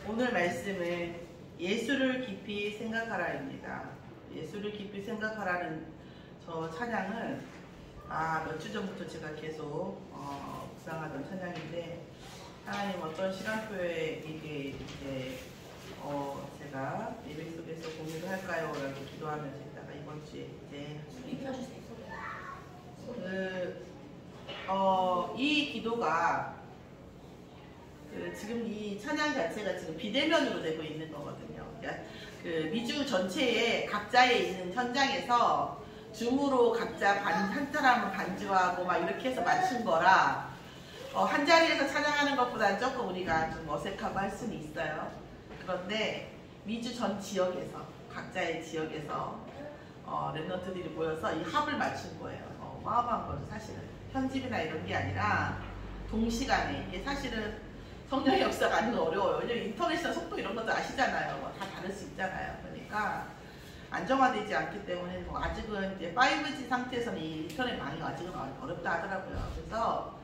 오늘 말씀은 예수를 깊이 생각하라입니다. 예수를 깊이 생각하라는 저 찬양을 몇 주 전부터 제가 계속 묵상하던 찬양인데, 하나님 어떤 시간표에 이게 이제 제가 예배 속에서 공유를 할까요? 라고 기도하면서 있다가 이번 주에 이제 이 기도가 지금 이 찬양 자체가 지금 비대면으로 되고 있는 거거든요. 그러니까 그 미주 전체에 각자에 있는 현장에서 줌으로 각자 한 사람은 반주하고 막 이렇게 해서 맞춘 거라 한 자리에서 찬양하는 것보다는 조금 우리가 좀 어색하고 할 수는 있어요. 그런데 미주 전 지역에서 각자의 지역에서 랩런트들이 모여서 이 합을 맞춘 거예요. 어마어마한 거죠. 사실은 편집이나 이런 게 아니라 동시간에 이게 사실은 성령의 역사가 아주 어려워요. 왜냐면 인터넷이나 속도 이런 것도 아시잖아요. 다 다를 수 있잖아요. 그러니까 안정화되지 않기 때문에 아직은 이제 5G 상태에서는 이 인터넷망이 아직은 어렵다 하더라고요. 그래서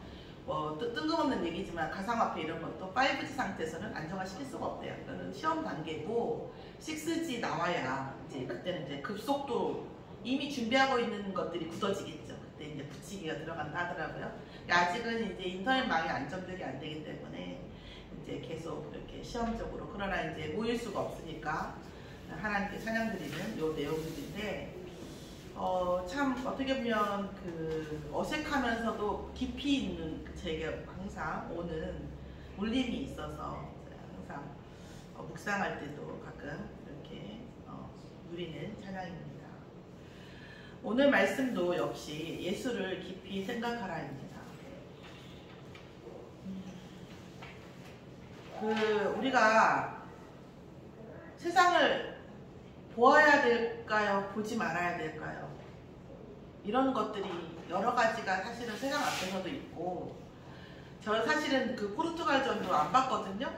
뜬금없는 얘기지만 가상화폐 이런 것도 5G 상태에서는 안정화시킬 수가 없대요. 그거는 시험 단계고 6G 나와야 이제 그때는 이제 급속도로 이미 준비하고 있는 것들이 굳어지겠죠. 그때 이제 붙이기가 들어간다 하더라고요. 아직은 이제 인터넷망이 안정적이 안 되기 때문에 이제 계속 이렇게 시험적으로, 그러나 이제 모일 수가 없으니까 하나님께 찬양드리는 요 내용들인데, 참 어떻게 보면 어색하면서도 깊이 있는 제게 항상 오는 울림이 있어서 항상 묵상할 때도 가끔 이렇게 누리는 찬양입니다. 오늘 말씀도 역시 예수를 깊이 생각하라입니다. 우리가 세상을 보아야 될까요? 보지 말아야 될까요? 이런 것들이 여러 가지가 사실은 세상 앞에서도 있고, 저 사실은 포르투갈전도 안 봤거든요.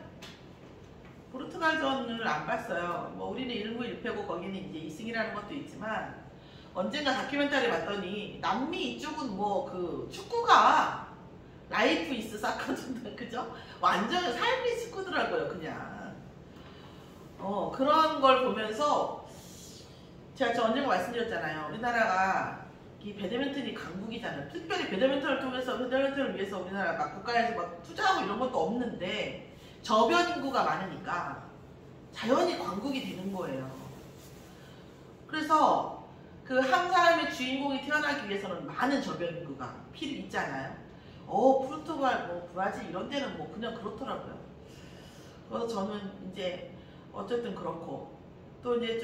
포르투갈전을 안 봤어요. 우리는 1무 1패고 거기는 이제 2승이라는 것도 있지만, 언젠가 다큐멘터리 봤더니 남미 이쪽은 축구가 라이프 이스 사커든 그죠? 완전 삶이 축구더라고요, 그냥. 그런 걸 보면서 제가 언젠가 말씀드렸잖아요. 우리나라가 이 배드민턴이 강국이잖아요. 특별히 배드민턴을 위해서 우리나라가 국가에서 막 투자하고 이런 것도 없는데 저변 인구가 많으니까 자연히 강국이 되는 거예요. 그래서 한 사람의 주인공이 태어나기 위해서는 많은 저변 인구가 필요 있잖아요. 포르투갈, 브라질 이런 데는 그냥 그렇더라고요. 그래서 저는 이제 어쨌든 그렇고 또 이제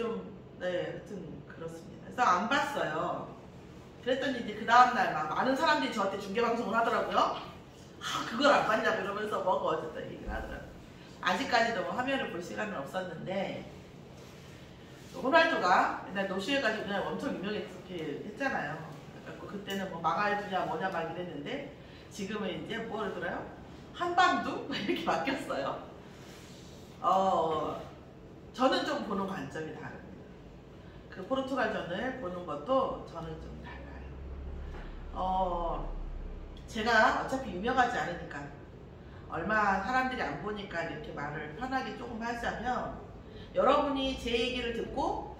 하여튼 그렇습니다. 그래서 안 봤어요. 그랬더니 이제 그 다음날 많은 사람들이 저한테 중계방송을 하더라고요. 그걸 안 봤냐고 이러면서 어쨌든 얘기를 하더라고요. 아직까지도 화면을 볼 시간은 없었는데, 호날두가 옛날 노슈에까지 그냥 엄청 유명했잖아요. 그때는 망할두냐 뭐냐 막 이랬는데, 지금은 이제 뭐를 들어요? 한방두? 이렇게 바뀌었어요. 저는 좀 보는 관점이 다릅니다. 포르투갈전을 보는 것도 저는 좀 달라요. 제가 어차피 유명하지 않으니까, 얼마 사람들이 안 보니까 이렇게 말을 편하게 조금 하자면, 여러분이 제 얘기를 듣고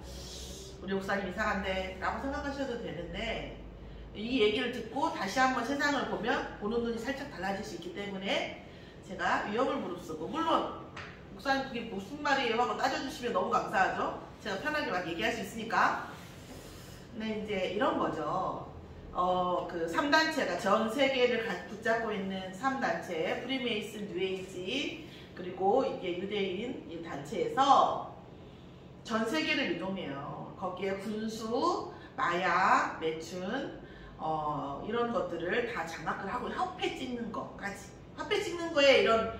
우리 목사님 이상한데 라고 생각하셔도 되는데, 이 얘기를 듣고 다시 한번 세상을 보는 눈이 살짝 달라질 수 있기 때문에 제가 위험을 무릅쓰고, 물론 목사님 그게 무슨 말이에요 하고 따져주시면 너무 감사하죠. 제가 편하게 막 얘기할 수 있으니까. 근데 이제 이런 거죠. 3단체가 전 세계를 붙잡고 있는 3단체, 프리메이슨, 뉴에이지, 그리고 이게 유대인 이 단체에서 전 세계를 이동해요. 거기에 군수, 마약, 매춘, 이런 것들을 다 장악을 하고, 화폐 찍는 것까지. 화폐 찍는 거에 이런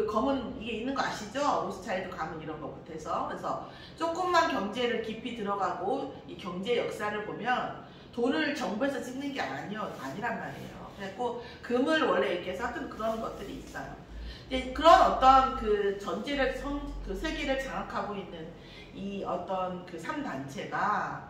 검은 이게 있는 거 아시죠? 로스차일드 가문 이런 것부터 해서. 그래서 조금만 경제를 깊이 들어가고 이 경제 역사를 보면 돈을 정부에서 찍는 게 아니란 말이에요. 그래서 금을 원래 이렇게 해서 하여튼 그런 것들이 있어요. 그런 어떤 전제를, 세계를 장악하고 있는 이 어떤 3단체가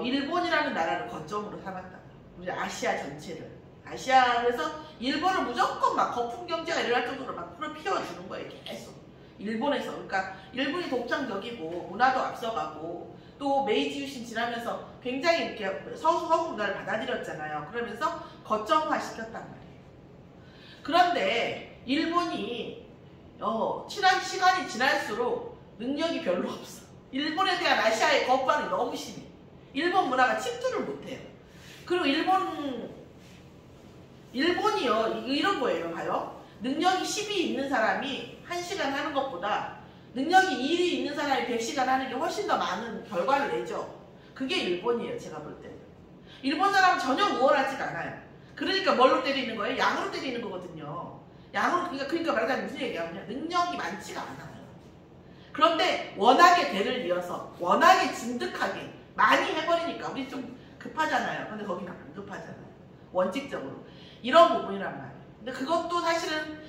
일본이라는 나라를 거점으로 삼았다. 우리 아시아 전체를. 아시아, 그래서 일본을 무조건 막 거품 경제가 일어날 정도로 막 피워주는 거예요. 계속. 일본에서. 그러니까 일본이 독창적이고 문화도 앞서가고 또 메이지 유신 지나면서 굉장히 이렇게 서구 문화를 받아들였잖아요. 그러면서 거점화 시켰단 말이에요. 그런데 일본이 시간이 지날수록 능력이 별로 없어. 일본에 대한 아시아의 거부감이 너무 심해. 일본 문화가 침투를 못해요. 그리고 일본이요, 이런 거예요. 봐요. 능력이 10이 있는 사람이 1시간 하는 것보다 능력이 1이 있는 사람이 100시간 하는 게 훨씬 더 많은 결과를 내죠. 그게 일본이에요. 제가 볼 때는. 일본 사람은 전혀 우월하지가 않아요. 그러니까 뭘로 때리는 거예요? 양으로 때리는 거거든요. 양으로. 그러니까 말하자면 무슨 얘기냐면 능력이 많지가 않아요. 그런데 워낙에 대를 이어서 워낙에 진득하게 많이 해버리니까 우리 좀 급하잖아요. 근데 거기는 안 급하잖아요. 원칙적으로. 이런 부분이란 말이에요. 근데 그것도 사실은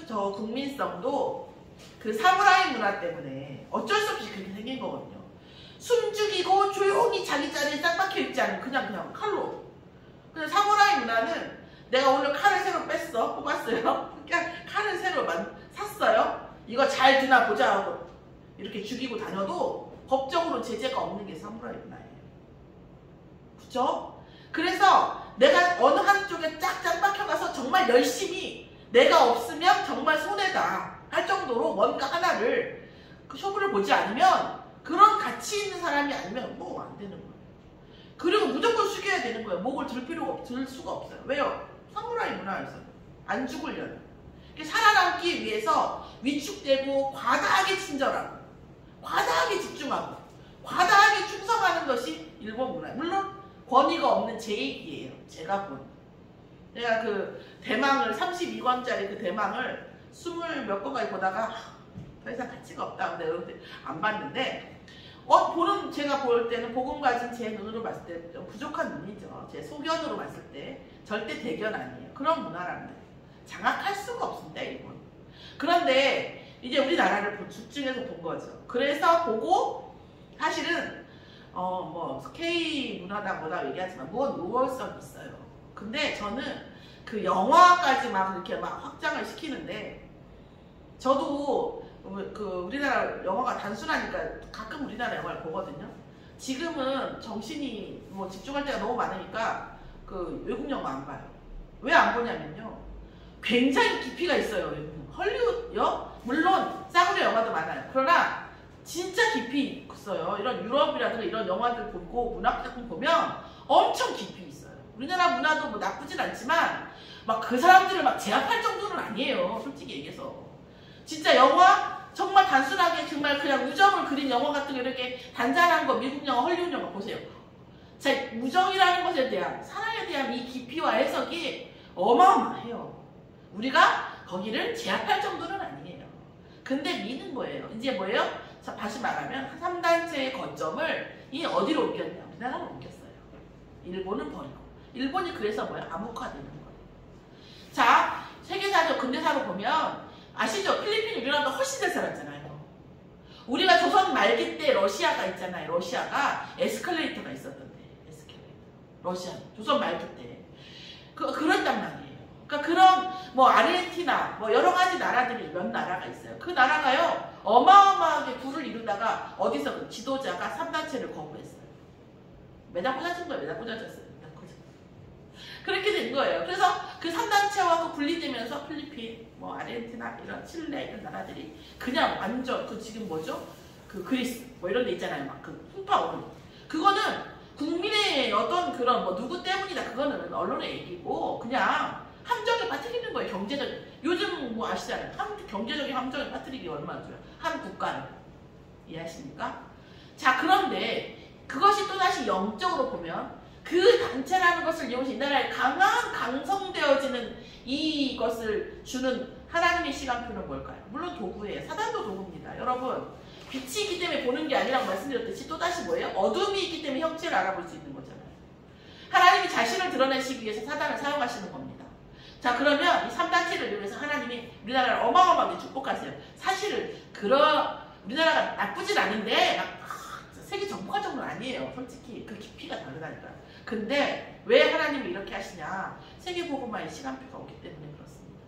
저 국민성도 그 사무라이 문화 때문에 어쩔 수 없이 그렇게 생긴 거거든요. 숨죽이고 조용히 자기 자리에 딱 박혀 있지 않으면 그냥 칼로. 근데 사무라이 문화는 내가 오늘 칼을 새로 뽑았어요. 그러니까 칼을 새로 샀어요. 이거 잘 드나 보자 하고 이렇게 죽이고 다녀도 법적으로 제재가 없는 게 사무라이 문화예요. 그죠? 그래서 내가 어느 한쪽에 쫙 박혀가서 정말 열심히 내가 없으면 정말 손해다 할 정도로 뭔가 하나를 쇼부를 보지 않으면 그런 가치 있는 사람이 아니면 뭐 안 되는 거예요. 그리고 무조건 숙여야 되는 거예요. 목을 들 수가 없어요. 왜요? 사무라이 문화에서 안 죽으려면. 살아남기 위해서 위축되고 과다하게 친절하고 과다하게 집중하고 과다하게 충성하는 것이 일본 문화예요. 물론 권위가 없는 제 얘기예요. 제가 내가 그 대망을 32권짜리 그 대망을 20몇 권까지 보다가 더 이상 가치가 없다. 근데 안 봤는데 제가 볼 때는 복음 가진 제 눈으로 봤을 때 좀 부족한 눈이죠. 제 소견으로 봤을 때 절대 대견 아니에요. 그런 문화랍니다. 장악할 수가 없습니다. 일본. 그런데 이제 우리나라를 집중해서 본 거죠. 그래서 보고 사실은 K 문화다 뭐다 얘기하지만 무언 우월성이 있어요. 근데 저는 그 영화까지 막 이렇게 막 확장을 시키는데 저도 우리나라 영화가 단순하니까 가끔 우리나라 영화를 보거든요. 지금은 정신이 집중할 때가 너무 많으니까 그 외국 영화 안 봐요. 왜 안 보냐면요. 굉장히 깊이가 있어요. 헐리우드요? 물론 싸구려 영화도 많아요. 그러나 진짜 깊이 있어요. 이런 유럽이라든가 이런 영화들 보고 문학작품 보면 엄청 깊이 있어요. 우리나라 문화도 나쁘진 않지만 막 그 사람들을 막 제압할 정도는 아니에요. 솔직히 얘기해서. 진짜 영화 정말 단순하게 정말 그냥 우정을 그린 영화 같은 거 이렇게 단단한 거 미국 영화, 헐리우드 영화 보세요. 자, 우정이라는 것에 대한 사랑에 대한 이 깊이와 해석이 어마어마해요. 우리가 거기를 제압할 정도는 아니에요. 근데 미는 거예요. 이제 뭐예요? 자, 다시 말하면 3단체의 거점을 어디로 옮겼냐? 우리나라로 옮겼어요. 일본은 버리고. 일본이 그래서 뭐예요? 암흑화되는 거예요. 자, 세계사적 근대사로 보면 아시죠? 필리핀이 우리나라보다 훨씬 잘 살았잖아요. 우리가 조선 말기 때 러시아가 있잖아요. 러시아가 에스컬레이터가 있었던데. 에스컬레이터. 러시아. 조선 말기 때. 그랬단 말이에요. 그러니까 그런 아르헨티나 여러 가지 나라들이 몇 나라가 있어요. 그 나라가요. 어마어마하게 부를 이루다가 어디서 지도자가 3단체를 거부했어요. 매달 꽂아준 거예요. 매달 꽂아줬어요. 그렇게 된 거예요. 그래서 그 3단체와 분리되면서 필리핀, 아르헨티나, 이런 칠레 이런 나라들이 그냥 완전 지금 뭐죠? 그리스 이런 데 있잖아요. 막 풍파오는. 그거는 국민의 어떤 그런 누구 때문이다. 그거는 언론의 얘기고 그냥 함정에 빠뜨리는 거예요. 경제적인. 요즘 아시잖아요. 경제적인 함정에 빠뜨리기 얼마나 좋아요. 한 국가를. 이해하십니까? 자, 그런데 그것이 또다시 영적으로 보면 그 단체라는 것을 이용해서 이 나라에 강성되어지는 이것을 주는 하나님의 시간표는 뭘까요? 물론 도구예요. 사단도 도구입니다. 여러분, 빛이 있기 때문에 보는 게 아니라고 말씀드렸듯이 또다시 뭐예요? 어둠이 있기 때문에 형체를 알아볼 수 있는 거잖아요. 하나님이 자신을 드러내시기 위해서 사단을 사용하시는 겁니다. 자, 그러면 이 3단체를 이용해서 하나님이 우리나라를 어마어마하게 축복하세요. 사실은 우리나라가 나쁘진 않은데 세계 정복할 정도는 아니에요. 솔직히 그 깊이가 다르다니까. 근데 왜 하나님이 이렇게 하시냐? 세계복음화의 시간표가 오기 때문에 그렇습니다.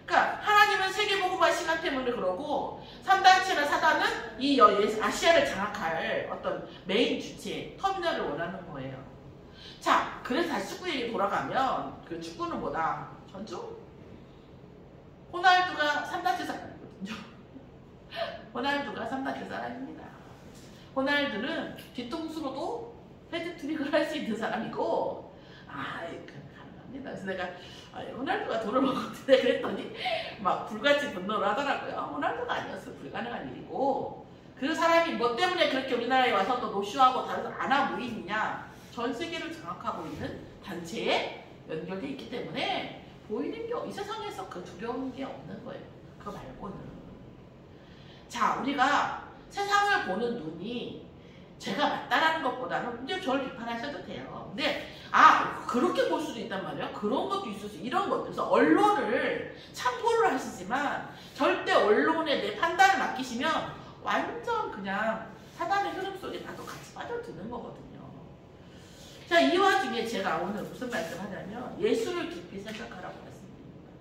그러니까 하나님은 세계복음화 시간 때문에 그러고 3단체나 4단은 이 아시아를 장악할 어떤 메인 주체, 터미널을 원하는 거예요. 자, 그래서 다시 축구 얘기 돌아가면 그 축구는 뭐다? 전주? 호날두가 3단체 사람이거든요. 호날두가 3단체 사람입니다. 호날두는 뒤통수로도 헤드트릭을 할 수 있는 사람이고, 가능합니다. 그래서 내가 호날두가 돈을 먹었는데 그랬더니 막 불같이 분노를 하더라고요. 호날두가 아니었어요. 불가능한 일이고, 그 사람이 뭐 때문에 그렇게 우리나라에 와서 또 노쇼하고 다른 사람 안 하고 있느냐? 전 세계를 장악하고 있는 단체에 연결되어 있기 때문에 보이는 게 이 세상에서 그 두려운 게 없는 거예요. 그거 말고는. 자, 우리가 세상을 보는 눈이 제가 맞다라는 것보다는 근데 저를 비판하셔도 돼요. 근데 그렇게 볼 수도 있단 말이에요. 그런 것도 있을 수 이런 것도. 그래서 언론을 참고를 하시지만 절대 언론에 내 판단을 맡기시면 완전 그냥 사단의 흐름 속에 나도 같이 빠져드는 거거든요. 자, 이 와중에 제가 오늘 무슨 말씀을 하냐면 예수를 깊이 생각하라고 말씀드립니다.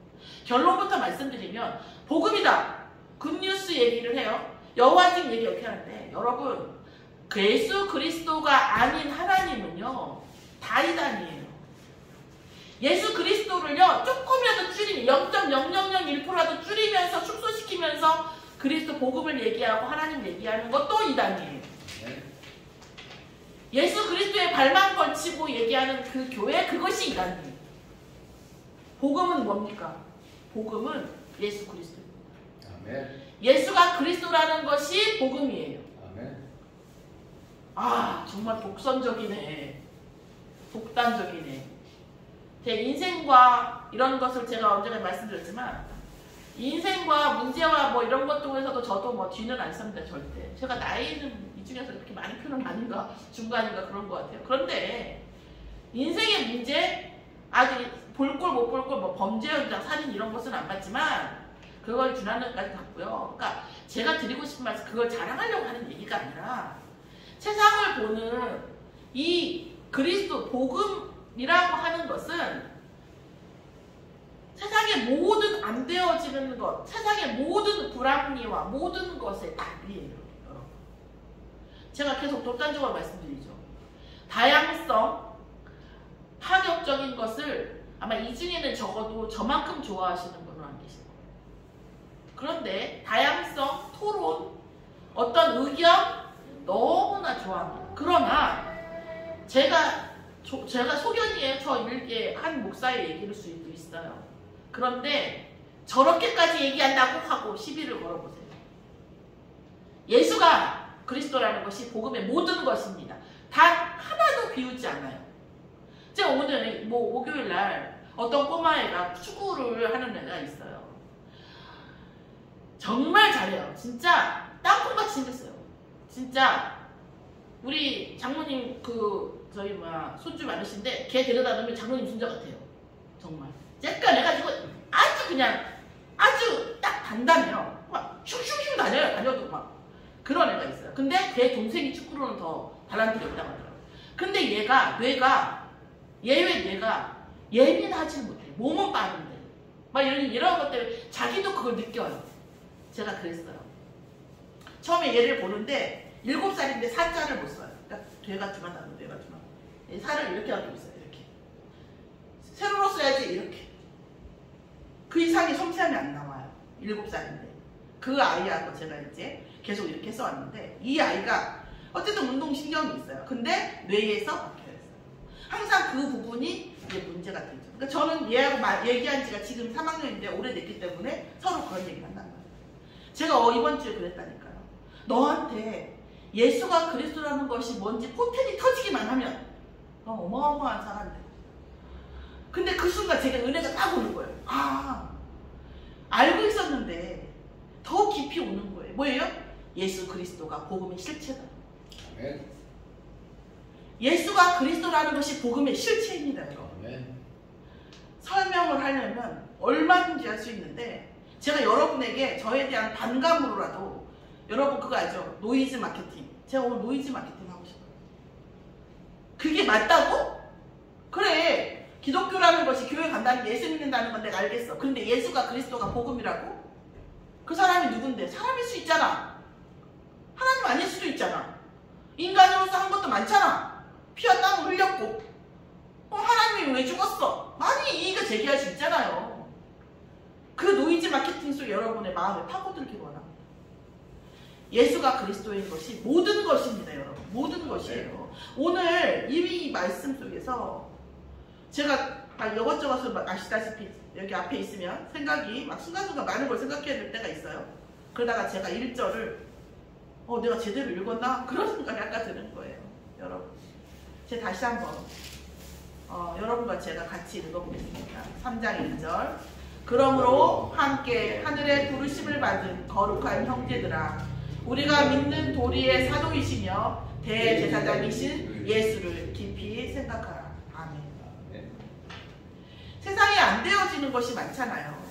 결론부터 말씀드리면 복음이다. 굿뉴스 얘기를 해요. 여호와직 얘기 이렇게 하는데 여러분 그 예수 그리스도가 아닌 하나님은요 다이단이에요. 예수 그리스도를요 조금이라도 줄이면 0.0001%라도 줄이면서 축소시키면서 그리스도 복음을 얘기하고 하나님 얘기하는 것도 이단이에요. 예수 그리스도의 발만 걸치고 얘기하는 그 교회 그것이 이단이에요. 복음은 뭡니까? 복음은 예수 그리스도입니다. 아멘. 예수가 그리스도라는 것이 복음이에요. 아멘. 정말 독선적이네. 독단적이네. 제 인생과 이런 것을 제가 언젠가 말씀드렸지만 인생과 문제와 뭐 이런 것 중에서도 저도 뭐 뒤는 안 섭니다. 절대. 제가 나이는 이 중에서 그렇게 많이 표는 아닌가 중간인가 그런 것 같아요. 그런데 인생의 문제 아직 볼 꼴 못 볼 꼴 뭐 범죄 현장 살인 이런 것은 안 봤지만 그걸 지난날까지 봤고요. 그러니까 제가 드리고 싶은 말씀 그걸 자랑하려고 하는 얘기가 아니라 세상을 보는 이 그리스도 복음이라고 하는 것은 세상의 모든 안 되어지는 것, 세상의 모든 불합리와 모든 것의 답이에요. 여러분. 제가 계속 독단적으로 말씀드리죠. 다양성, 파격적인 것을 아마 이 중에는 적어도 저만큼 좋아하시는 분은 안 계실 거예요. 그런데 다양성, 토론, 어떤 의견 너무나 좋아합니다. 그러나 제가 소견이에요. 저 일개 한 목사의 얘기일 수도 있어요. 그런데 저렇게까지 얘기한다고 하고 시비를 걸어보세요. 예수가 그리스도라는 것이 복음의 모든 것입니다. 단 하나도 비우지 않아요. 제가 오늘 목요일 날 어떤 꼬마애가 축구를 하는 애가 있어요. 정말 잘해요. 진짜 땅콩같이 생겼어요. 진짜 우리 장모님 저희 손주 많으신데 걔 데려다 놓으면 장모님 손자 같아요. 정말. 약간 해가지고 아주 딱 단단해요. 막 슝슝슝 다녀도 막 그런 애가 있어요. 근데 걔 동생이 축구로는 더 달란트가 있다고 하더라고요. 근데 얘가 뇌가 예민하지 못해. 몸은 빠른데 막 이런 것 때문에 자기도 그걸 느껴요. 제가 그랬어요. 처음에 얘를 보는데 7살인데 사자를 못 써요. 그러니까 뇌가 두만하고 뇌가 두만. 살을 이렇게 하고 있어요. 이렇게 세로로 써야지 이렇게. 그 이상의 섬세함이 안 나와요. 7살인데. 그 아이하고 제가 이제 계속 이렇게 써왔는데 이 아이가 어쨌든 운동신경이 있어요. 근데 뇌에서 박혀있어요. 항상 그 부분이 이제 문제가 되죠. 그러니까 저는 얘하고 얘기한 지가 지금 3학년인데 오래됐기 때문에 서로 그런 얘기를 한단 말이에요. 제가 이번 주에 그랬다니까요. 너한테 예수가 그리스도라는 것이 뭔지 포텐이 터지기만 하면 너 어마어마한 사람들. 근데 그 순간 제가 은혜가 딱 오는 거예요. 알고 있었는데 더 깊이 오는 거예요. 뭐예요? 예수 그리스도가 복음의 실체다. 아멘. 예수가 그리스도라는 것이 복음의 실체입니다. 아멘. 설명을 하려면 얼마든지 할 수 있는데 제가 여러분에게 저에 대한 반감으로라도 여러분 그거 알죠? 노이즈 마케팅. 제가 오늘 노이즈 마케팅 하고 싶어요. 그게 맞다고? 기독교라는 것이 교회 간다는 게 예수 믿는다는 건 내가 알겠어. 근데 예수가 그리스도가 복음이라고? 그 사람이 누군데? 사람일 수 있잖아. 하나님 아닐 수도 있잖아. 인간으로서 한 것도 많잖아. 피와 땀을 흘렸고 하나님이 왜 죽었어? 많이 이의가 제기할 수 있잖아요. 그 노이즈 마케팅 속에 여러분의 마음에 파고들기를 원합니다. 예수가 그리스도인 것이 모든 것입니다. 여러분. 모든 것이에요. 오늘 이 말씀 속에서 제가 이것저것을 아시다시피 여기 앞에 있으면 생각이 막 순간순간 많은 걸 생각해야 될 때가 있어요. 그러다가 제가 1절을 내가 제대로 읽었나? 그런 생각이 아까 드는 거예요. 여러분. 제가 다시 한번 여러분과 제가 같이 읽어보겠습니다. 3장 1절. 그러므로 함께 하늘의 부르심을 받은 거룩한 형제들아, 우리가 믿는 도리의 사도이시며 대제사장이신 예수를 깊이 생각하라. 아멘. 세상에 안 되어지는 것이 많잖아요.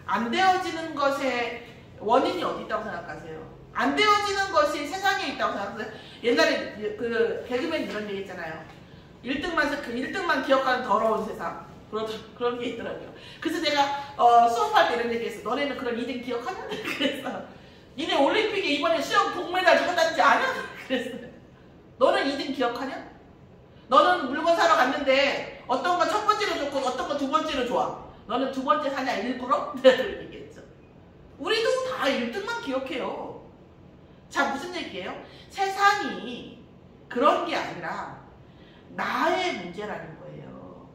안 되어지는 것의 원인이 어디 있다고 생각하세요? 안 되어지는 것이 세상에 있다고 생각하세요? 옛날에 그 개그맨 이런 얘기 있잖아요. 1등만 기억하는 더러운 세상. 그런 게 있더라고요. 그래서 제가 수업할 때 이런 얘기 했어. 너네는 그런 2등 기억하냐? 그래서 니네 올림픽에 이번에 수영 동메달 받았지 않아? 그랬어요. 너는 2등 기억하냐? 너는 물건 사러 갔는데 어떤 건 첫 번째로 좋고 어떤 건 두 번째로 좋아. 너는 두 번째 사냐 일부러? 그런 얘기했죠. 우리도 다 1등만 기억해요. 자, 무슨 얘기예요? 세상이 그런 게 아니라 나의 문제라는 거예요.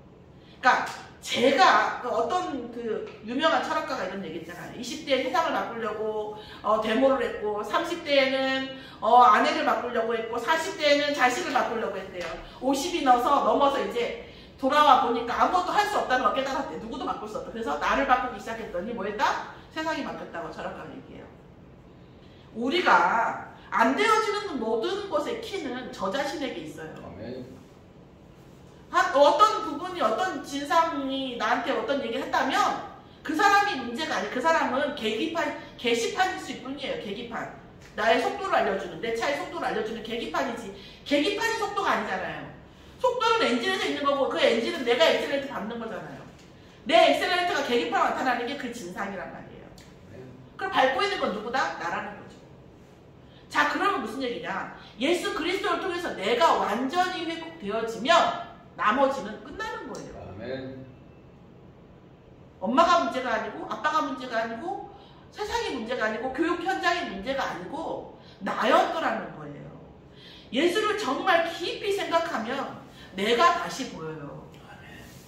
그러니까 제가 어떤 그 유명한 철학가가 이런 얘기 있잖아요. 20대에 세상을 바꾸려고 데모를 했고 30대에는 아내를 바꾸려고 했고 40대에는 자식을 바꾸려고 했대요. 50이 넘어서 이제 돌아와 보니까 아무것도 할 수 없다는 걸 깨달았대. 누구도 바꿀 수 없다. 그래서 나를 바꾸기 시작했더니 뭐였다? 세상이 바뀌었다고 철학가가 얘기해요. 우리가 안 되어지는 모든 것의 키는 저 자신에게 있어요. 어떤 부분이 어떤 진상이 나한테 어떤 얘기를 했다면 그 사람이 문제가 아니에요. 그 사람은 계기판일 수 뿐이에요. 계기판. 나의 속도를 알려주는, 내 차의 속도를 알려주는 계기판이지. 계기판이 속도가 아니잖아요. 속도는 엔진에서 있는 거고 그 엔진은 내가 엑셀레이터 밟는 거잖아요. 내 엑셀레이터가 계기판으로 나타나는 게 그 진상이란 말이에요. 그럼 밟고 있는 건 누구다? 나라는 거죠. 자, 그러면 무슨 얘기냐? 예수 그리스도를 통해서 내가 완전히 회복되어지면 나머지는 끝나는 거예요. 아멘. 엄마가 문제가 아니고 아빠가 문제가 아니고 세상이 문제가 아니고 교육 현장이 문제가 아니고 나였더라는 거예요. 예수를 정말 깊이 생각하면 내가 다시 보여요.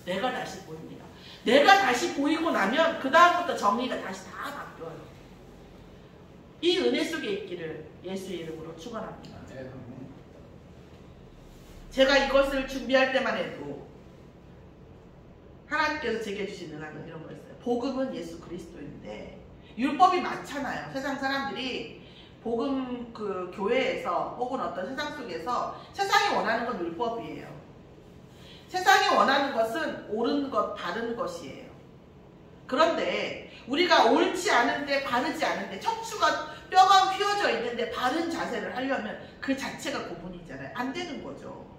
내가 다시 보입니다. 내가 다시 보이고 나면 그 다음부터 정의가 다시 다 바뀌어요. 이 은혜 속에 있기를 예수의 이름으로 축원합니다. 제가 이것을 준비할 때만 해도 하나님께서 제게 주신 은혜는 이런 거였어요. 복음은 예수 그리스도인데 율법이 많잖아요. 세상 사람들이 복음 그 교회에서 혹은 어떤 세상 속에서 세상이 원하는 건 율법이에요. 세상이 원하는 것은 옳은 것, 바른 것이에요. 그런데 우리가 옳지 않은데 바르지 않은데 척추가 뼈가 휘어져 있는데 바른 자세를 하려면 그 자체가 고문이잖아요. 안 되는 거죠.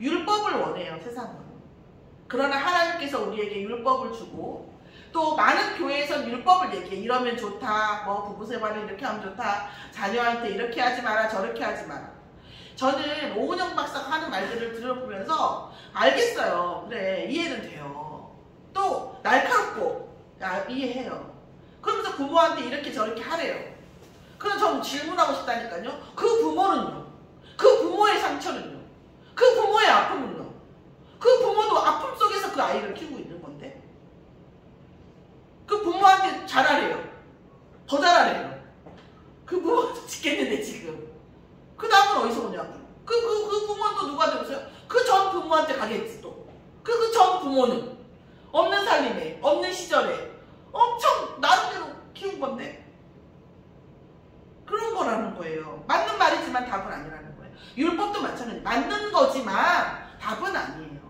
율법을 원해요, 세상은. 그러나 하나님께서 우리에게 율법을 주고 또 많은 교회에서는 율법을 얘기해. 이러면 좋다, 뭐 부부생활은 이렇게 하면 좋다, 자녀한테 이렇게 하지 마라, 저렇게 하지 마라. 저는 오은영 박사가 하는 말들을 들어보면서 알겠어요. 그래, 이해는 돼요. 또 날카롭고 이해해요. 그러면서 부모한테 이렇게 저렇게 하래요. 그럼 저는 질문하고 싶다니까요. 그 부모는요? 그 부모의 상처는요? 그 부모의 아픔은요? 그 부모도 아픔 속에서 그 아이를 키우고 있는 건데 그 부모한테 잘하래요. 더 잘하래요. 그 부모도 지겠는데 지금 그 다음은 어디서 오냐고. 그 부모는 또 누가 되겠어요? 그 전 부모한테 가겠지 또. 그 전 부모는 없는 살림에 없는 시절에 엄청 나름대로 키운 건데 그런 거라는 거예요. 맞는 말이지만 답은 아니라는 거예요. 율법도 마찬가지. 맞는 거지만 답은 아니에요.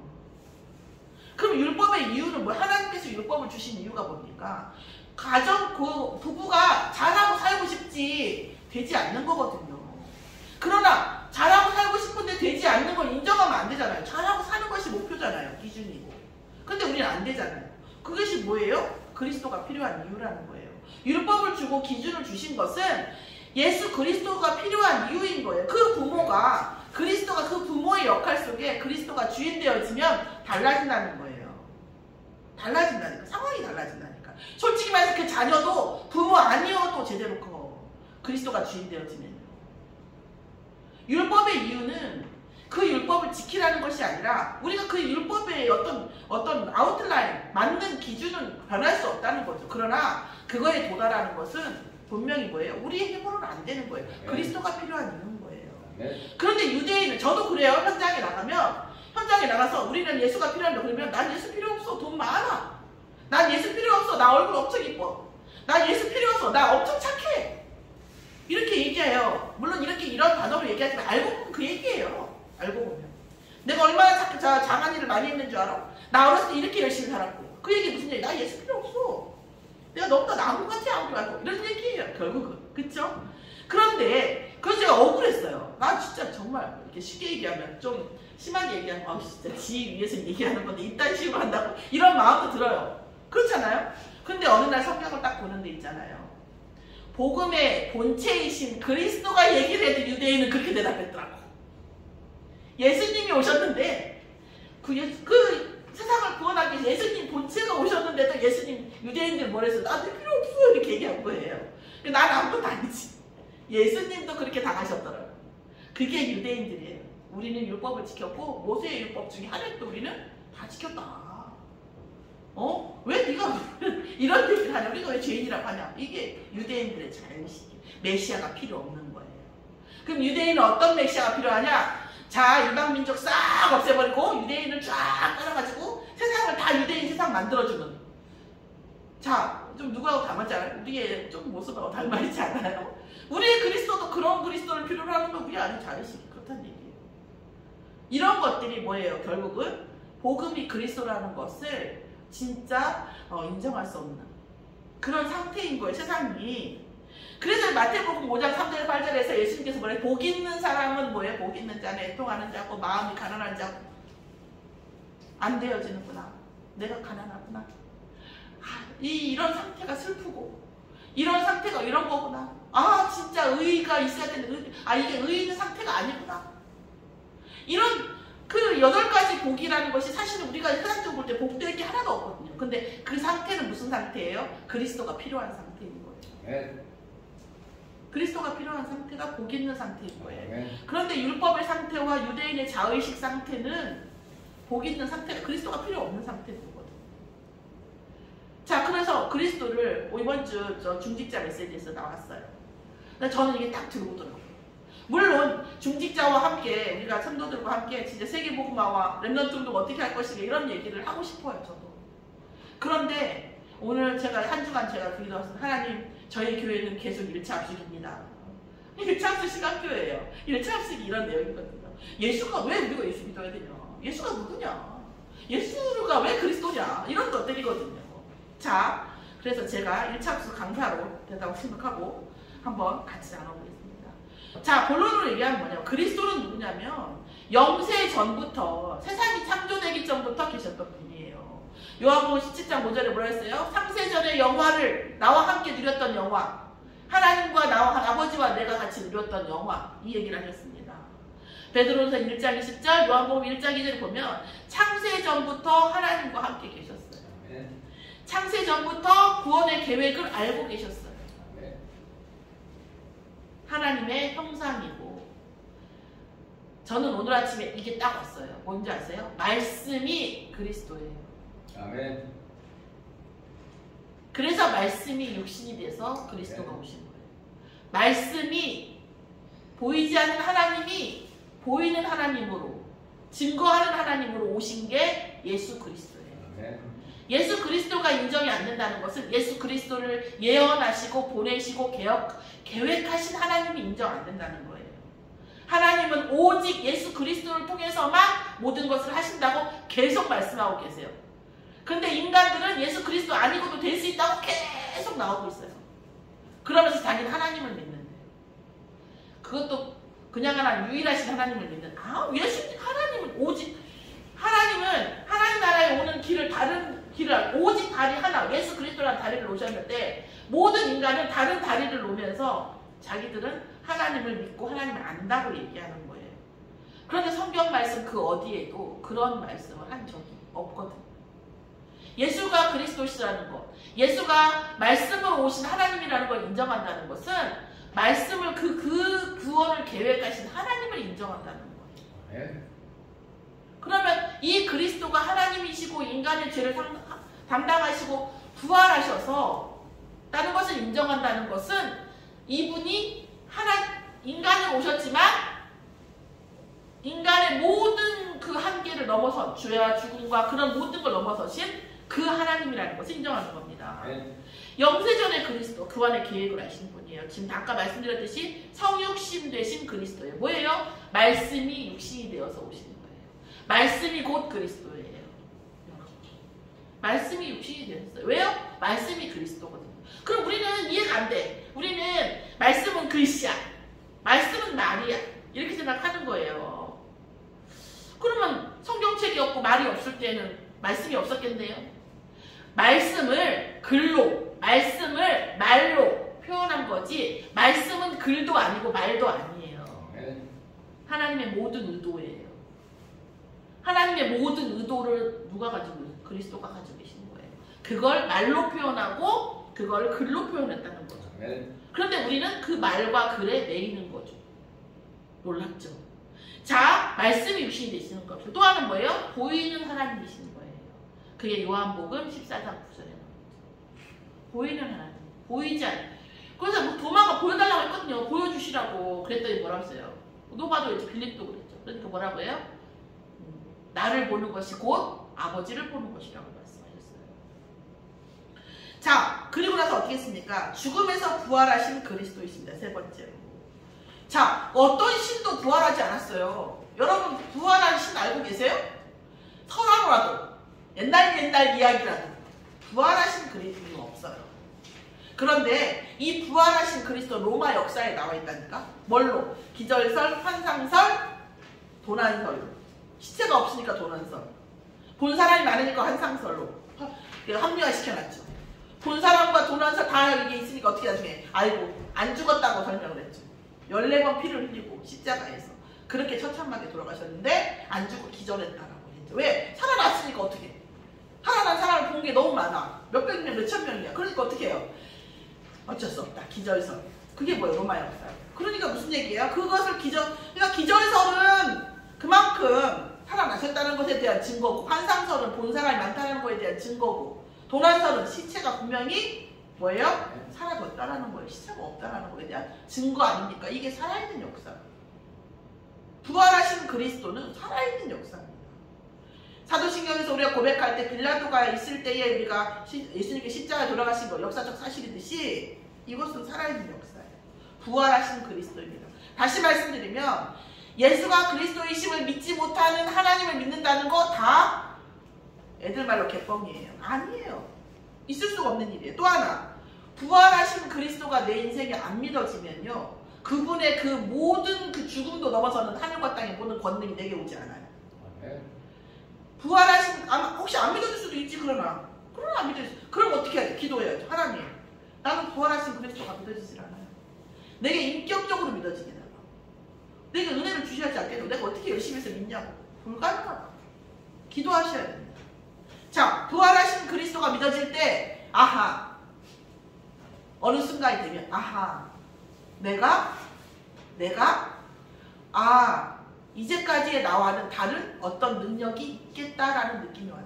그럼 율법의 이유는 뭐? 하나님께서 율법을 주신 이유가 뭡니까? 가정, 부부가 잘하고 살고 싶지 되지 않는 거거든요. 그러나 잘하고 살고 싶은데 되지 않는 걸 인정하면 안 되잖아요. 잘하고 사는 것이 목표잖아요. 기준이고. 우리는 안 되잖아요. 그것이 뭐예요? 그리스도가 필요한 이유라는 거예요. 율법을 주고 기준을 주신 것은 예수 그리스도가 필요한 이유인 거예요. 그 부모가 그리스도가 그 부모의 역할 속에 그리스도가 주인 되어지면 달라진다는 거예요. 달라진다니까. 상황이 달라진다니까. 솔직히 말해서 그 자녀도 부모 아니어도 제대로 커. 그리스도가 주인 되어지면요. 율법의 이유는 그 율법을 지키라는 것이 아니라 우리가 그 율법의 어떤 아웃라인, 맞는 기준은 변할 수 없다는 거죠. 그러나 그거에 도달하는 것은 분명히 뭐예요? 우리의 힘으로는 안 되는 거예요. 그리스도가 필요한 이유인 거예요. 그런데 유대인은, 저도 그래요. 현장에 나가서 우리는 예수가 필요한데 그러면 난 예수 필요 없어. 돈 많아. 난 예수 필요 없어. 나 얼굴 엄청 이뻐. 난 예수 필요 없어. 나 엄청 착해. 이렇게 얘기해요. 물론 이런 단어로 얘기하지만 알고 보면 그 얘기예요. 알고 보면. 내가 얼마나 장한 일을 많이 했는 줄 알아? 나 어렸을 때 이렇게 열심히 살았고. 그 얘기 무슨 얘기? 나 예수 필요 없어. 내가 너무나 나무 같아. 아무리 말고. 이런 얘기예요. 결국은. 그쵸? 그런데 그래서 제가 억울했어요. 나 진짜 정말 이렇게 쉽게 얘기하면 좀 심하게 얘기하면 진짜 지 위해서 얘기하는 건데 이딴 식으로 한다고 이런 마음도 들어요. 그렇잖아요? 근데 어느 날 성경을 딱 보는 데 있잖아요. 복음의 본체이신 그리스도가 얘기를 해도 유대인은 그렇게 대답했더라고. 예수님이 오셨는데 그 세상을 구원하기 위해서 예수님 본체가 오셨는데도 예수님 유대인들 뭐랬어? 나한테 필요 없어 이렇게 얘기한 거예요. 난 아무것도 아니지. 예수님도 그렇게 당하셨더라고요. 그게 유대인들이에요. 우리는 율법을 지켰고 모세의 율법 중에 하나도 우리는 다 지켰다. 왜 네가 이런 얘기를 하냐? 우리가 왜 죄인이라고 하냐? 이게 유대인들의 잘못이에요. 메시아가 필요 없는 거예요. 그럼 유대인은 어떤 메시아가 필요하냐? 자, 이방민족 싹 없애버리고 유대인을 쫙 깔아가지고 세상을 다 유대인 세상 만들어주는. 자, 좀 누구하고 닮았잖아요? 우리의 좀 모습하고 닮아있지 않아요? 우리의 그리스도도 그런 그리스도를 필요로 하는 건 우리 아는 자의식이 그렇다는 얘기예요. 이런 것들이 뭐예요? 결국은 복음이 그리스도라는 것을 진짜 인정할 수 없는 그런 상태인 거예요. 세상이. 그래서 마태복음 5장 3절 8절에서 예수님께서 뭐래요? 복 있는 사람은 뭐예요? 복 있는 자는 애통하는 자고 마음이 가난한 자고 안 되어지는구나. 내가 가난하구나. 이런 상태가 슬프고 이런 상태가 이런 거구나. 진짜 의의가 있어야 되는데 이게 의의 있는 상태가 아니구나. 이런 그 8가지 복이라는 것이 사실은 우리가 세상적으로 볼 때 복될 게 하나도 없거든요. 근데 그 상태는 무슨 상태예요? 그리스도가 필요한 상태인 거예요. 네. 그리스도가 필요한 상태가 복 있는 상태인 거예요. 네. 그런데 율법의 상태와 유대인의 자의식 상태는 복 있는 상태가 그리스도가 필요 없는 상태인 거거든요. 자, 그래서 그리스도를 이번 주 중직자 메시지에서 나왔어요. 근데 저는 이게 딱 들어오더라고요. 물론 중직자와 함께 우리가 성도들과 함께 진짜 세계복음화와 렘넌트운동 어떻게 할 것인가 이런 얘기를 하고 싶어요. 저도. 그런데 오늘 제가 한 주간 제가 기도했습니다. 하나님, 저희 교회는 계속 1차 합식입니다. 1차 합식 시간교회예요. 1차 합식이 이런 내용이거든요. 예수가 왜 우리가 예수 믿어야 되냐? 예수가 누구냐? 예수가 왜 그리스도냐? 이런 것들이거든요. 자, 그래서 제가 1차 합식 강사로 된다고 생각하고 한번 같이 나눠보겠습니다. 자, 본론으로 얘기하면 뭐냐면 그리스도는 누구냐면 영세 전부터 세상이 창조되기 전부터 계셨던 분이에요. 요한복음 17장 5절에 뭐라 했어요? 창세전의 영화를 나와 함께 누렸던 영화, 하나님과 나와 아버지와 내가 같이 누렸던 영화, 이 얘기를 하셨습니다. 베드로전서 1장 20절, 요한복음 1장 2절을 보면 창세전부터 하나님과 함께 계셨어요. 창세전부터 구원의 계획을 알고 계셨어요. 하나님의 형상이고, 저는 오늘 아침에 이게 딱 왔어요. 뭔지 아세요? 말씀이 그리스도예요. 아멘. 그래서 말씀이 육신이 돼서 그리스도가 오신 거예요. 말씀이 보이지 않는 하나님이 보이는 하나님으로, 증거하는 하나님으로 오신 게 예수 그리스도예요. 아멘. 예수 그리스도가 인정이 안 된다는 것은 예수 그리스도를 예언하시고 보내시고 계획하신 하나님이 인정 안 된다는 거예요. 하나님은 오직 예수 그리스도를 통해서만 모든 것을 하신다고 계속 말씀하고 계세요. 근데 인간들은 예수 그리스도 아니고도 될 수 있다고 계속 나오고 있어요. 그러면서 자기는 하나님을 믿는데, 그것도 그냥 하나님, 유일하신 하나님을 믿는, 예수님 하나님은 오직 하나님은 하나님 나라에 오는 길을 다른 인간이 하나, 예수 그리스도라는 다리를 놓으셨는데 모든 인간은 다른 다리를 놓으면서 자기들은 하나님을 믿고 하나님을 안다고 얘기하는 거예요. 그런데 성경 말씀 그 어디에도 그런 말씀을 한 적이 없거든요. 예수가 그리스도시라는 것, 예수가 말씀으로 오신 하나님이라는 걸 인정한다는 것은 말씀을 그 구원을 계획하신 하나님을 인정한다는 거예요. 그러면 이 그리스도가 하나님이시고 인간의 죄를 담당하시고 부활하셔서 다른 것을 인정한다는 것은 이분이 인간으로 오셨지만 인간의 모든 그 한계를 넘어선 죄와 죽음과 그런 모든 걸 넘어서신 그 하나님이라는 것을 인정하는 겁니다. 영세전의 그리스도, 그 안에 계획을 하신 분이에요. 지금 아까 말씀드렸듯이 성육신 되신 그리스도예요. 뭐예요? 말씀이 육신이 되어서 오시는 거예요. 말씀이 곧 그리스도예요. 말씀이 육신이 되었어요. 왜요? 말씀이 그리스도거든요. 그럼 우리는 이해가 안 돼. 우리는 말씀은 글씨야, 말씀은 말이야, 이렇게 생각하는 거예요. 그러면 성경책이 없고 말이 없을 때는 말씀이 없었겠네요. 말씀을 글로, 말씀을 말로 표현한 거지 말씀은 글도 아니고 말도 아니에요. 하나님의 모든 의도예요. 하나님의 모든 의도를 누가 가지고 있어요? 그리스도가 가지고 계시는 거예요. 그걸 말로 표현하고 그걸 글로 표현했다는 거죠. 그런데 우리는 그 말과 글에 매이는 거죠. 놀랍죠? 자, 말씀이 육신이 되시는 거죠. 또 하나는 뭐예요? 보이는 하나님이시는 거예요. 그게 요한복음 14장 9절에 나옵니다. 보이는 하나님, 보이지 않는. 그래서 도마가 보여달라고 했거든요. 보여주시라고 그랬더니 뭐라고 했어요? 노바도 이제 빌립도 그랬죠. 그러니까 뭐라고 해요? 나를 보는 것이 곧 아버지를 보는 것이라고 말씀하셨어요. 자, 그리고 나서 어떻게 했습니까? 죽음에서 부활하신 그리스도이십니다. 세 번째로. 자, 어떤 신도 부활하지 않았어요. 여러분 부활한 신 알고 계세요? 설화로라도 옛날 이야기라도 부활하신 그리스도는 없어요. 그런데 이 부활하신 그리스도 로마 역사에 나와 있다니까. 뭘로? 기절설, 환상설, 도난설로. 시체가 없으니까 도난설. 본 사람이 많으니까 환상설로 합리화시켜놨죠. 본 사람과 도난설 다 이게 있으니까 어떻게 나중에 알고 안 죽었다고 설명을 했죠. 14번 피를 흘리고 십자가에서 그렇게 처참하게 돌아가셨는데 안 죽고 기절했다라고 했죠. 왜? 살아났으니까 어떻게 해? 살아난 사람을 본 게 너무 많아. 몇백 명, 몇천 명이야. 그러니까 어떻게 해요? 어쩔 수 없다. 기절설. 그게 뭐예요? 로마 역사. 그러니까 무슨 얘기예요? 그러니까 기절설은 그만큼 살아나셨다는 것에 대한 증거고, 환상설은 본 사람이 많다는 것에 대한 증거고, 도난설은 시체가 분명히 뭐예요? 사라졌다라는 거예요. 시체가 없다라는 거에 대한 증거 아닙니까? 이게 살아있는 역사. 부활하신 그리스도는 살아있는 역사입니다. 사도신경에서 우리가 고백할 때 빌라도가 있을 때에 우리가 예수님께 십자가에 돌아가신 거 역사적 사실이듯이 이것은 살아있는 역사예요. 부활하신 그리스도입니다. 다시 말씀드리면 예수가 그리스도이심을 믿지 못하는 하나님을 믿는다는 거 다 애들 말로 개뻥이에요. 아니에요. 있을 수가 없는 일이에요. 또 하나, 부활하신 그리스도가 내 인생에 안 믿어지면요, 그분의 그 모든 그 죽음도 넘어서는 하늘과 땅의 모든 권능이 내게 오지 않아요. 부활하신, 혹시 안 믿어질 수도 있지. 그러나 안 믿어질 수. 그럼 어떻게 해야 돼? 기도해야죠. 하나님, 나는 부활하신 그리스도가 믿어지질 않아요. 내게 인격적으로 믿어지게 달라. 내게 은혜를 주셔야지 않겠노? 내가 어떻게 열심히 해서 믿냐고. 불가능하다. 기도하셔야 됩니다. 자, 부활하신 그리스도가 믿어질 때 아하, 어느 순간이 되면 아하, 내가 이제까지의 나와는 다른 어떤 능력이 있겠다라는 느낌이 와요.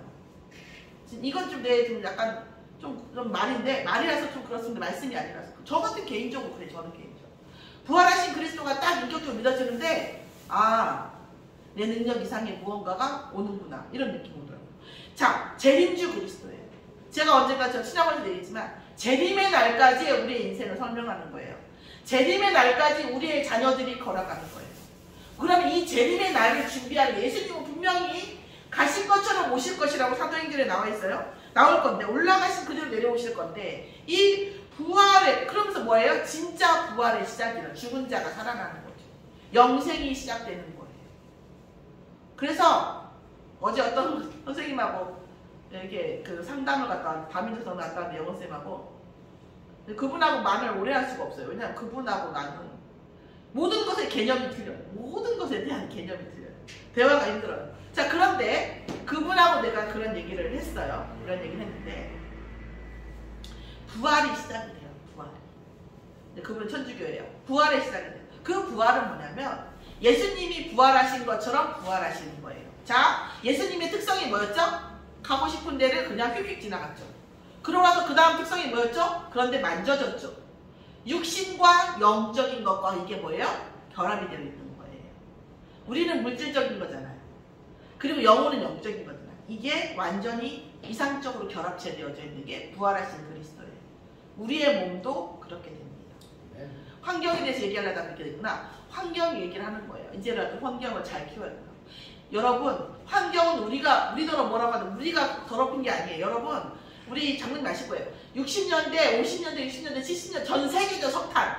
이건 좀 약간 좀 말인데, 말이라서 좀 그렇습니다. 말씀이 아니라서. 저 같은 개인적으로 그래. 저는 개인적으로 부활하신 그리스도가 딱 인격적으로 믿어지는데, 내 능력 이상의 무언가가 오는구나, 이런 느낌이 오더라고요. 자, 재림주 그리스도예요. 제가 언젠가 저 신학원에서 얘기했지만 재림의 날까지 우리의 인생을 설명하는 거예요. 재림의 날까지 우리의 자녀들이 걸어가는 거예요. 그러면 이 재림의 날을 준비할 예수님은 분명히 가신 것처럼 오실 것이라고 사도행전에 나와 있어요. 나올 건데, 올라가신 그대로 내려오실 건데, 이 부활의, 그러면서 뭐예요? 진짜 부활의 시작이라, 죽은 자가 살아나는 거죠. 영생이 시작되는 거예요. 그래서 어제 어떤 선생님하고 이렇게 그 상담을 갔다 왔는데, 다민조성 갔다 왔는데, 영어쌤하고. 그분하고 말을 오래 할 수가 없어요. 왜냐하면 그분하고 나는 모든 것의 개념이 틀려요. 모든 것에 대한 개념이 틀려요. 대화가 힘들어요. 자, 그런데 그분하고 내가 그런 얘기를 했어요. 이런 얘기를 했는데, 부활이 시작이 돼요. 부활. 그분은 천주교예요. 부활의 시작이 돼요. 그 부활은 뭐냐면 예수님이 부활하신 것처럼 부활하시는 거예요. 자, 예수님의 특성이 뭐였죠? 가고 싶은 데를 그냥 휙휙 지나갔죠. 그러고 나서 그 다음 특성이 뭐였죠? 그런데 만져졌죠. 육신과 영적인 것과 이게 뭐예요? 결합이 되어 있는 거예요. 우리는 물질적인 거잖아요. 그리고 영혼은 영적인 거잖아요. 이게 완전히 이상적으로 결합체되어져 있는 게 부활하신 그리스도예요. 우리의 몸도 그렇게 됩니다. 환경에 대해서 얘기하려다 그렇게 됐구나. 환경 얘기를 하는 거예요. 이제라도 환경을 잘 키워야 돼요. 여러분, 환경은 우리더러 뭐라고 하든 우리가 더럽힌 게 아니에요. 여러분, 우리 장님 아실 거예요. 60년대, 50년대, 60년대, 70년 전 세계적 석탄,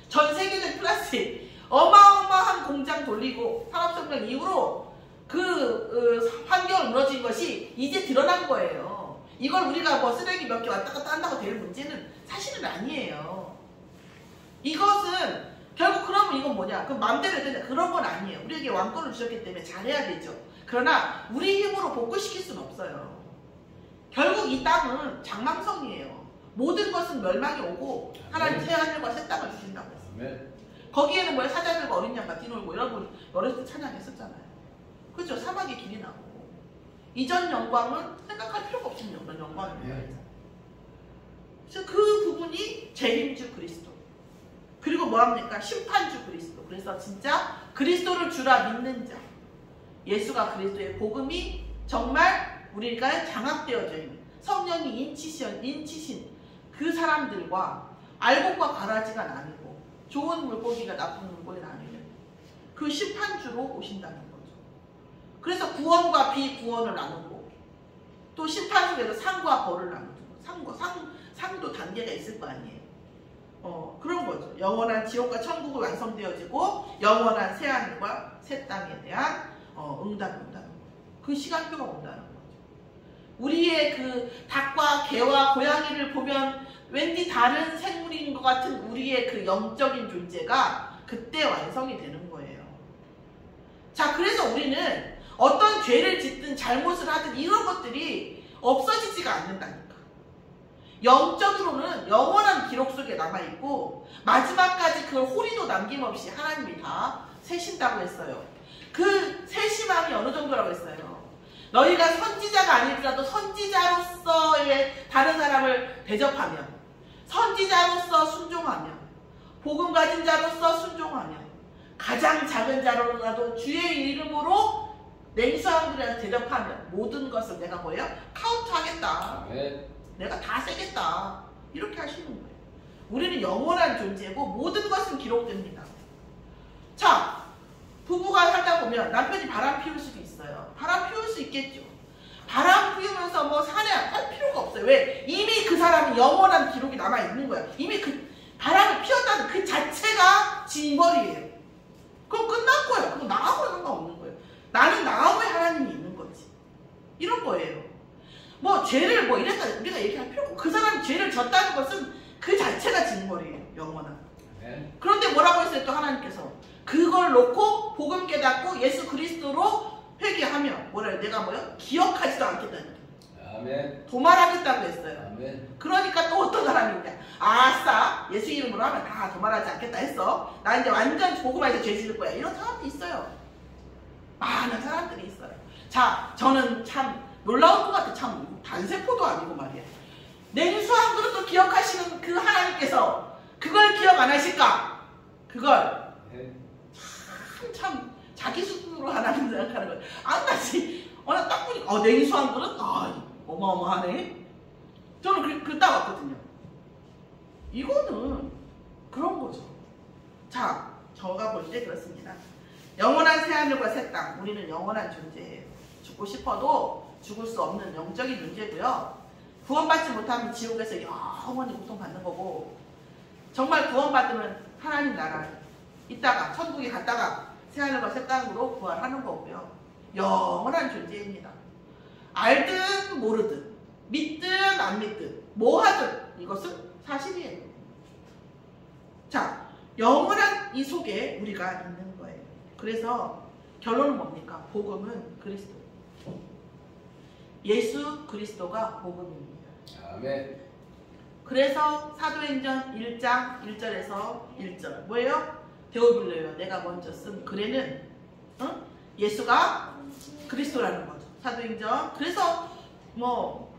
전 세계적 플라스틱, 어마어마한 공장 돌리고 산업혁명 이후로 그 환경을 무너진 것이 이제 드러난 거예요. 이걸 우리가 뭐 쓰레기 몇 개 왔다 갔다 한다고 될 문제는 사실은 아니에요. 이것은 결국 그러면 이건 뭐냐? 그럼 마음대로 되냐? 그런 건 아니에요. 우리에게 왕권을 주셨기 때문에 잘해야 되죠. 그러나 우리 힘으로 복구시킬 수는 없어요. 결국 이 땅은 장망성이에요. 모든 것은 멸망이 오고 하나님 새 하늘과 새 땅을 주신다고 했어요. 거기에는 뭐야? 사자들과 어린 양과 뛰놀고 이런 걸 어렸을 때 찬양했었잖아요. 그렇죠? 사막의 길이 나고 이전 영광은 생각할 필요가 없는 영광입니다. 그래서 그 부분이 재림주 그리스도, 그리고 뭐합니까? 심판주 그리스도. 그래서 진짜 그리스도를 주라 믿는 자, 예수가 그리스도의 복음이 정말 우리가 장악되어져 있는 성령이 인치신 그 사람들과 알곡과 가라지가 나뉘고 좋은 물고기가 나쁜 물고기 나뉘는 그 심판주로 오신다는 거죠. 그래서 구원과 비구원을 나누고 또 심판 속에서 상과 벌을 나누고 상도 단계가 있을 거 아니에요. 그런 거죠. 영원한 지옥과 천국을 완성되어지고 영원한 새하늘과 새 땅에 대한 응답이 온다는 거예요. 그 시간표가 온다는 거죠. 우리의 그 닭과 개와 고양이를 보면 왠지 다른 생물인 것 같은 우리의 그 영적인 존재가 그때 완성이 되는 거예요. 자, 그래서 우리는 어떤 죄를 짓든 잘못을 하든 이런 것들이 없어지지가 않는다니까. 영적으로는 영원한 기록 속에 남아있고 마지막까지 그걸 호리도 남김없이 하나님이 다 세신다고 했어요. 그 세심함이 어느 정도라고 했어요. 너희가 선지자가 아니더라도 선지자로서의 다른 사람을 대접하며 선지자로서 순종하며 복음 가진 자로서 순종하며 가장 작은 자로라도 주의 이름으로 냉수한 분들한테 대접하며 모든 것을 내가 뭐예요? 카운트하겠다. 내가 다 세겠다. 이렇게 하시는 거예요. 우리는 영원한 존재고 모든 것은 기록됩니다. 자, 부부가 살다 보면 남편이 바람 피울 수도 있어요. 바람 피울 수 있겠죠. 바람 피우면서 뭐 사냥할 필요가 없어요. 왜? 이미 그 사람이 영원한 기록이 남아있는 거야. 이미 그 바람을 피웠다는 그 자체가 징벌이에요. 그럼 끝난 거예요. 그럼 나하고는 상관없는 거예요. 나는 나하고의 하나님이 있는 거지. 이런 거예요. 뭐 죄를 뭐 이랬다 우리가 얘기할 필요 없고 그 사람이 죄를 졌다는 것은 그 자체가 징벌이에요. 영원한. 그런데 뭐라고 했어요? 또 하나님께서 그걸 놓고 복음 깨닫고 예수 그리스도로 회개하며 뭐래요? 내가 뭐요? 기억하지도 않겠다는 거예요. 도말하겠다고 했어요. 아멘. 그러니까 또 어떤 사람이냐? 아싸 예수 이름으로 하면 다 도말하지 않겠다 했어. 나 이제 완전 복음에서 죄 지을 거야. 이런 사람도 있어요. 많은 사람들이 있어요. 자, 저는 참 놀라운 것 같아. 참 단세포도 아니고 말이야. 냉수한 그릇도 기억하시는 그 하나님께서 그걸 기억 안 하실까? 그걸 참 자기 수준으로 하나님 생각하는 거예요. 안 나지. 나 딱 보니까 냉수한 그릇? 어마어마하네. 저는 그딱 왔거든요. 이거는 그런 거죠. 자, 저가 볼 때 그렇습니다. 영원한 새하늘과 새 땅. 우리는 영원한 존재예요. 죽고 싶어도 죽을 수 없는 영적인 존재고요. 구원받지 못하면 지옥에서 영원히 고통받는 거고 정말 구원받으면 하나님 나라 있다가 천국에 갔다가 새하늘과 새 땅으로 부활하는 거고요. 영원한 존재입니다. 알든 알든 모르든 믿든 안 믿든 뭐 하든 이것은 사실이에요. 자, 영원한 이 속에 우리가 있는 거예요. 그래서 결론은 뭡니까? 복음은 그리스도. 예수 그리스도가 복음입니다. 아멘. 그래서 사도행전 1장 1절에서 1절 뭐예요? 데오빌로요. 내가 먼저 쓴 글에는 예수가 그리스도라는 거죠. 사도행전. 그래서 뭐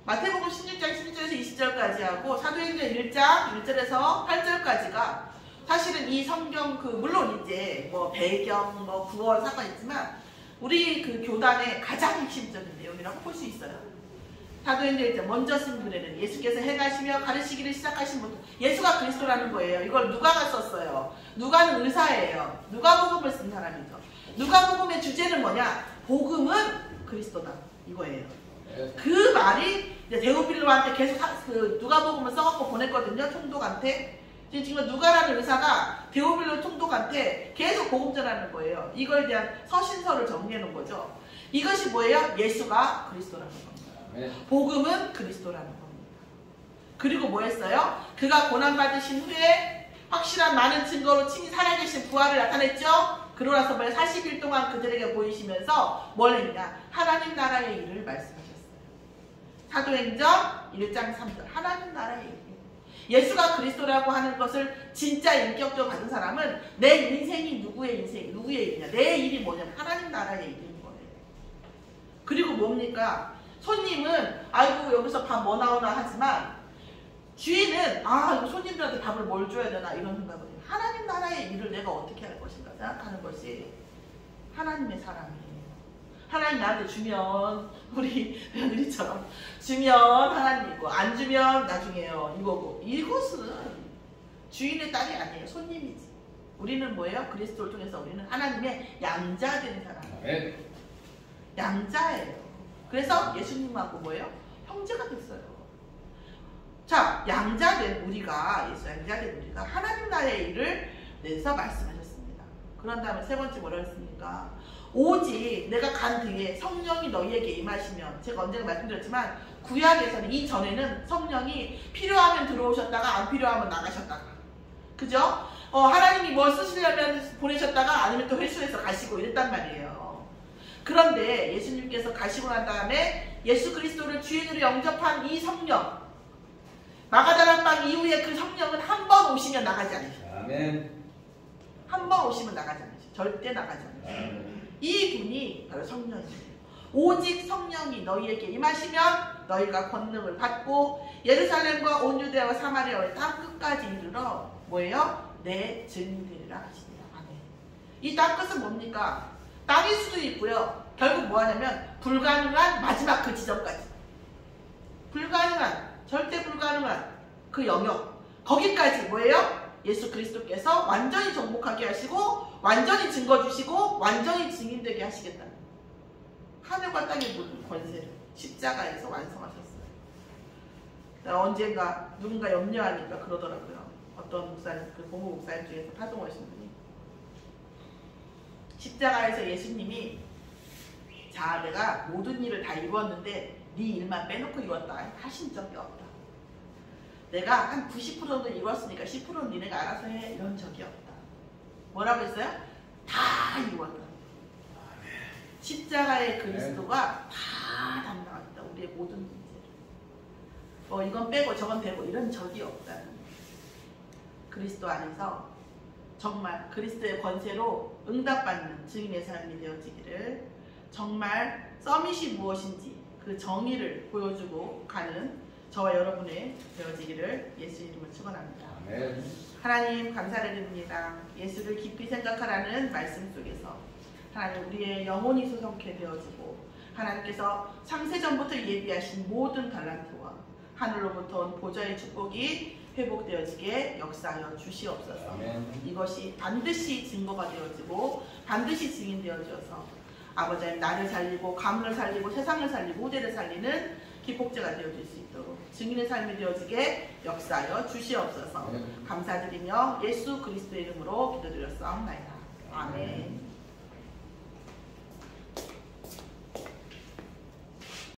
마태복음 16장 11절에서 20절까지 하고 사도행전 1장 1절에서 8절까지가 사실은 이 성경 물론 이제 뭐 배경 뭐 구원 사건 있지만 우리 그 교단의 가장 핵심적인 내용이라고 볼 수 있어요. 사도행전 1장 먼저 쓴 글에는 예수께서 행하시며 가르치기를 시작하신 분 예수가 그리스도라는 거예요. 이걸 누가가 썼어요. 누가는 의사예요. 누가복음을 쓴 사람이죠. 누가복음의 주제는 뭐냐? 복음은 그리스도다 이거예요. 그 말이 이제 데오빌로한테 계속 누가복음을 써갖고 보냈거든요. 총독한테. 지금 누가라는 의사가 데오빌로 총독한테 계속 복음 전하는 거예요. 이거에 대한 서신서를 정리해 놓은 거죠. 이것이 뭐예요? 예수가 그리스도라는 겁니다. 복음은 그리스도라는 겁니다. 그리고 뭐 했어요? 그가 고난받으신 후에 확실한 많은 증거로 친히 살아계신 부활을 나타냈죠. 그러고 나서 40일 동안 그들에게 보이시면서 뭘 했냐? 하나님 나라의 일을 말씀하셨어요. 사도행전 1장 3절 하나님 나라의 일. 예수가 그리스도라고 하는 것을 진짜 인격적으로 받은 사람은 내 인생이 누구의 일이냐? 내 일이 뭐냐면 하나님 나라의 일인 거예요. 그리고 뭡니까? 손님은 아이고 여기서 밥 뭐 나오나 하지만 주인은 이거 손님들한테 밥을 뭘 줘야 되나 이런 생각을 해요. 하나님 나라의 일을 내가 어떻게 할 것인가 생각하는 것이 하나님의 사람이에요. 하나님 나한테 주면 우리 며느리처럼 주면 하나님이고 안 주면 나중에요 이거고 이것은 주인의 딸이 아니에요. 손님이지. 우리는 뭐예요? 그리스도를 통해서 우리는 하나님의 양자된 사람이에요. 양자예요. 그래서 예수님하고 뭐예요? 형제가 됐어요. 자, 양자된 우리가 양자된 우리가 하나님 나라의 일을 내서 말씀하셨습니다. 그런 다음에 세 번째 뭐라 했습니까? 오직 내가 간 뒤에 성령이 너희에게 임하시면 제가 언젠가 말씀드렸지만 구약에서는 이전에는 성령이 필요하면 들어오셨다가 안 필요하면 나가셨다가 그죠? 하나님이 뭘 쓰시려면 보내셨다가 아니면 또 회수해서 가시고 이랬단 말이에요. 그런데 예수님께서 가시고 난 다음에 예수 그리스도를 주인으로 영접한 이 성령 마가다락방 이후에 그 성령은 한 번 오시면 나가지 않으셔요. 아멘. 한 번 오시면 나가지 않으셔요. 절대 나가지 않으셔요. 이 분이 바로 성령이에요. 오직 성령이 너희에게 임하시면 너희가 권능을 받고 예루살렘과 온 유대와 사마리아의 땅 끝까지 이르러 뭐예요? 내 증인되리라 하십니다. 아멘. 이 땅 끝은 뭡니까? 땅일 수도 있고요. 결국 뭐 하냐면 불가능한 마지막 그 지점까지. 불가능한 절대 불가능한 그 영역 거기까지 뭐예요? 예수 그리스도께서 완전히 정복하게 하시고 완전히 증거 주시고 완전히 증인되게 하시겠다. 하늘과 땅의 모든 권세를 십자가에서 완성하셨어요. 언젠가 누군가 염려하니까 그러더라고요. 어떤 목사님, 그 고모 목사님 중에서 파송하신 분이 십자가에서 예수님이 자 내가 모든 일을 다 이루었는데 네 일만 빼놓고 이뤘다 하신 적이 없다. 내가 한 90% 정도 이뤘으니까 10%는 니네가 알아서 해 이런 적이 없다. 뭐라고 했어요? 다 이뤘다. 십자가의 그리스도가 다 담당했다. 우리의 모든 문제를. 이건 빼고 저건 되고 이런 적이 없다는 그리스도 안에서 정말 그리스도의 권세로 응답받는 증인의 삶이 되어지기를 정말 서밋이 무엇인지 그 정의를 보여주고 가는 저와 여러분의 되어지기를 예수 이름으로 축원합니다. 아멘. 하나님 감사를 드립니다. 예수를 깊이 생각하라는 말씀 속에서 하나님 우리의 영혼이 소성케 되어지고 하나님께서 창세전부터 예비하신 모든 달란트와 하늘로부터 온 보좌의 축복이 회복되어지게 역사하여 주시옵소서. 아멘. 이것이 반드시 증거가 되어지고 반드시 증인되어져서 아버지 하나님 나를 살리고 가문을 살리고 세상을 살리고 후대를 살리는 기폭제가 되어질 수 있도록 증인의 삶이 되어지게 역사하여 주시옵소서. 감사드리며 예수 그리스도의 이름으로 기도드렸사옵나이다. 아멘.